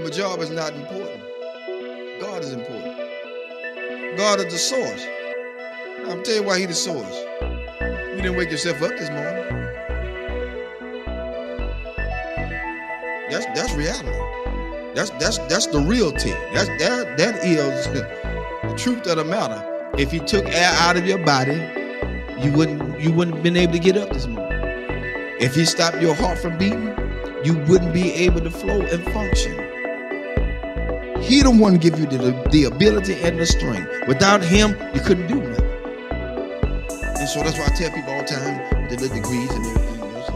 My job is not important. God is important. God is the source. Now, I'm telling you why He's the source. You didn't wake yourself up this morning. That's reality. That's the reality. That is the truth of the matter. If He took air out of your body, you wouldn't have been able to get up this morning. If He stopped your heart from beating, you wouldn't be able to flow and function. He the one give you the ability and the strength. Without Him, you couldn't do nothing. And so that's why I tell people all the time with the little degrees and everything else,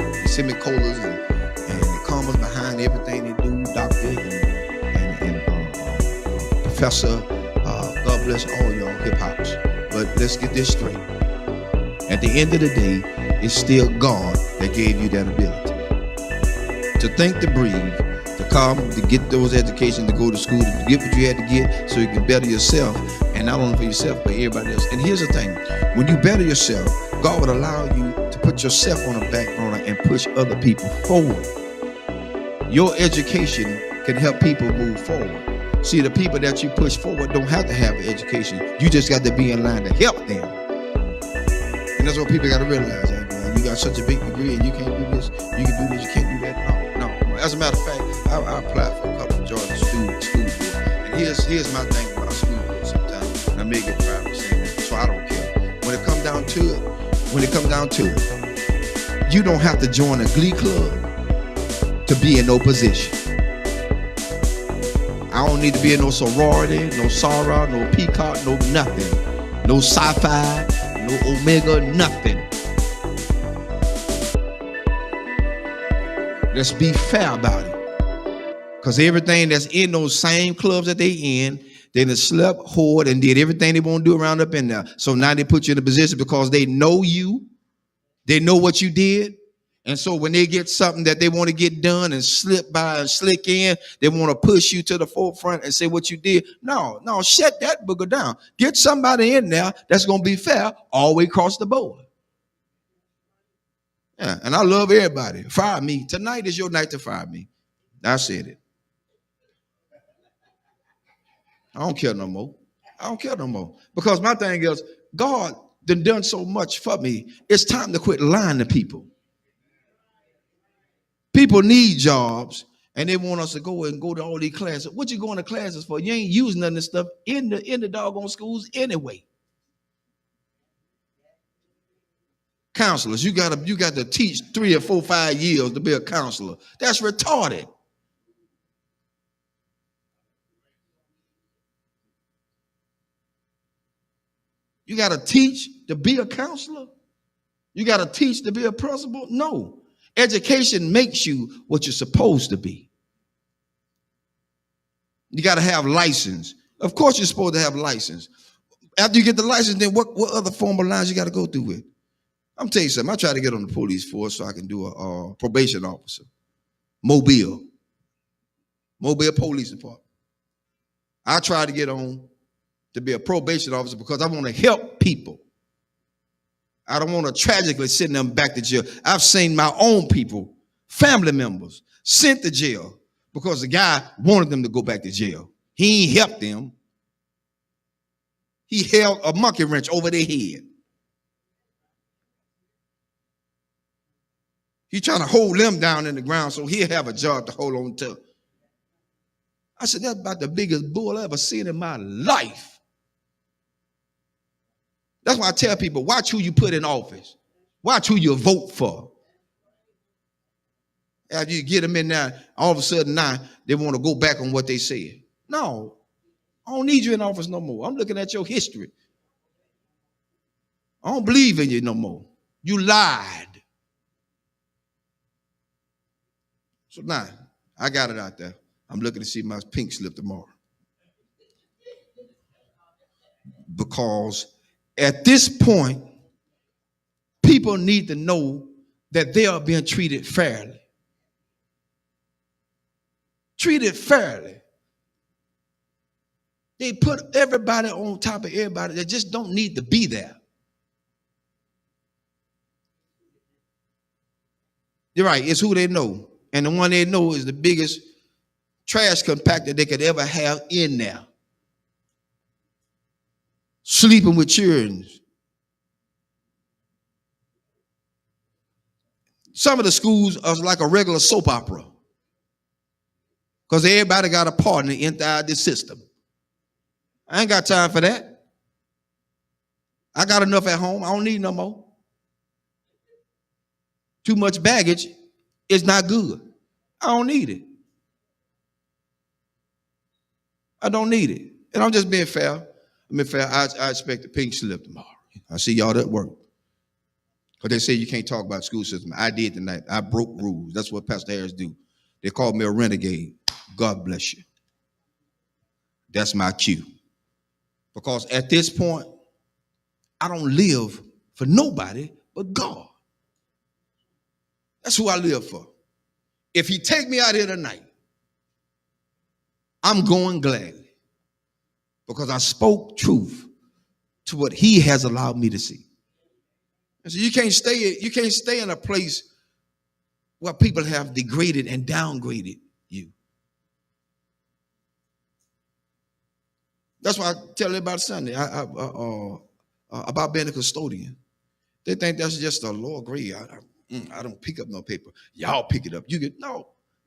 and semicolons and the commas behind everything they do, doctor and professor. God bless all y'all hip hops. But let's get this straight. At the end of the day, it's still God that gave you that ability to think, to breathe, to come, to get those educations, to go to school, to get what you had to get so you can better yourself, and not only for yourself, but everybody else. And here's the thing, when you better yourself, God would allow you to put yourself on the back burner and push other people forward. Your education can help people move forward. See, the people that you push forward don't have to have an education. You just got to be in line to help them. And that's what people got to realize. You got such a big degree and you can't do this, you can do this, you can't do that. No. As a matter of fact, I applied for a couple of Georgia school board. And here's my thing about school board sometimes. And I may get proud of saying that, so I don't care. When it comes down to it, you don't have to join a glee club to be in no position. I don't need to be in no sorority, no Sarah, no Peacock, no nothing. No sci-fi, no Omega, nothing. Let's be fair about it. Because everything that's in those same clubs that they in, they done slept, whored, and did everything they want to do around up in there. So now they put you in a position because they know you. They know what you did. And so when they get something that they want to get done and slip by and slick in, they want to push you to the forefront and say what you did. No, shut that booger down. Get somebody in there that's going to be fair all the way across the board. Yeah, and I love everybody. Fire me. Tonight is your night to fire me. I said it. I don't care no more. Because my thing is, God done so much for me. It's time to quit lying to people. People need jobs, and they want us to go to all these classes. What you going to classes for? You ain't using none of this stuff in the doggone schools anyway. Counselors, you got to teach 3 or 4, 5 years to be a counselor. That's retarded. You got to teach to be a counselor? You got to teach to be a principal? No. Education makes you what you're supposed to be. You got to have license. Of course you're supposed to have license. After you get the license, then what other formal lines you got to go through with? I'm telling you something. I tried to get on the police force so I can do a probation officer. Mobile Police Department. I tried to get on to be a probation officer because I want to help people. I don't want to tragically send them back to jail. I've seen my own people, family members, sent to jail because the guy wanted them to go back to jail. He ain't helped them. He held a monkey wrench over their head. He's trying to hold them down in the ground so he'll have a job to hold on to. I said, that's about the biggest bull I ever seen in my life. That's why I tell people, watch who you put in office. Watch who you vote for. After you get them in there, all of a sudden now they want to go back on what they said. No, I don't need you in office no more. I'm looking at your history. I don't believe in you no more. You lied. So now, I got it out there. I'm looking to see my pink slip tomorrow. Because at this point, people need to know that they are being treated fairly. Treated fairly. They put everybody on top of everybody that just don't need to be there. You're right, it's who they know. And the one they know is the biggest trash compactor they could ever have in there. Sleeping with children. Some of the schools are like a regular soap opera because everybody got a partner inside the system. I ain't got time for that. I got enough at home. I don't need no more. Too much baggage is not good. I don't need it. I don't need it. And I'm just being fair. I expect a pink slip tomorrow. I see y'all at work. Because they say you can't talk about school system. I did tonight. I broke rules. That's what Pastor Harris do. They called me a renegade. God bless you. That's my cue. Because at this point, I don't live for nobody but God. That's who I live for. If he take me out here tonight, I'm going gladly. Because I spoke truth to what he has allowed me to see. And so you can't stay in a place where people have degraded and downgraded you. That's why I tell everybody Sunday about being a custodian. They think that's just a lower grade. I don't pick up no paper. Y'all pick it up.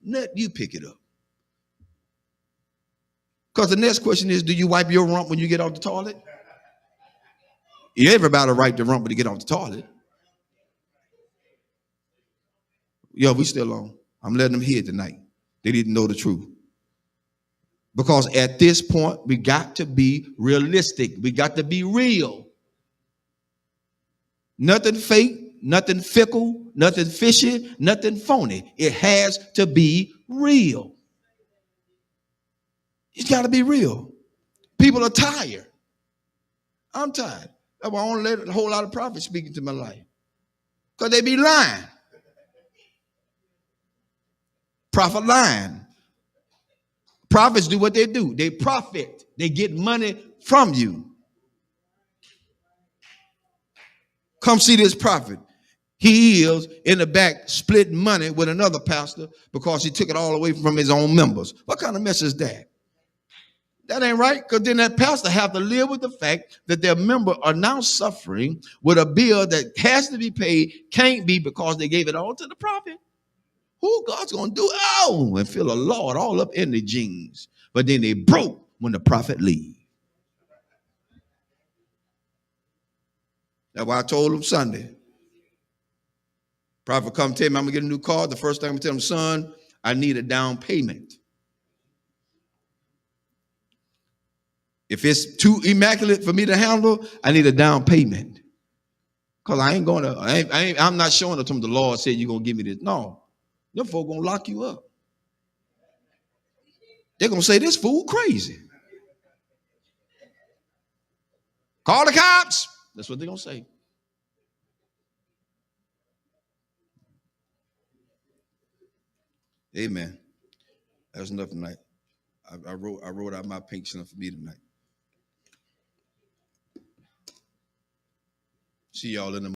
Let you pick it up. Because the next question is, do you wipe your rump when you get off the toilet? Everybody wipe the rump when you get off the toilet. Yo, we still on. I'm letting them hear tonight. They didn't know the truth. Because at this point, we got to be realistic. We got to be real. Nothing fake, nothing fickle, nothing fishy, nothing phony. It has to be real. It's got to be real. People are tired. I'm tired. That's why I don't let a whole lot of prophets speak into my life. Because they be lying. Prophet lying. Prophets do what they do. They profit. They get money from you. Come see this prophet. He is in the back splitting money with another pastor because he took it all away from his own members. What kind of mess is that? That ain't right, because then that pastor have to live with the fact that their members are now suffering with a bill that has to be paid, can't be because they gave it all to the prophet. Who God's going to do? Oh, and feel a Lord all up in the jeans. But then they broke when the prophet leave. That's why I told him Sunday. Prophet come tell me I'm going to get a new car. The first thing I'm going to tell him, son, I need a down payment. If it's too immaculate for me to handle, I need a down payment. Because I ain't going to, I'm not showing it to him. The Lord said you're going to give me this. No. Them folk going to lock you up. They're going to say, this fool crazy. Call the cops. That's what they're going to say. Amen. That's enough tonight. I wrote out my pink slip for me tonight. See y'all in the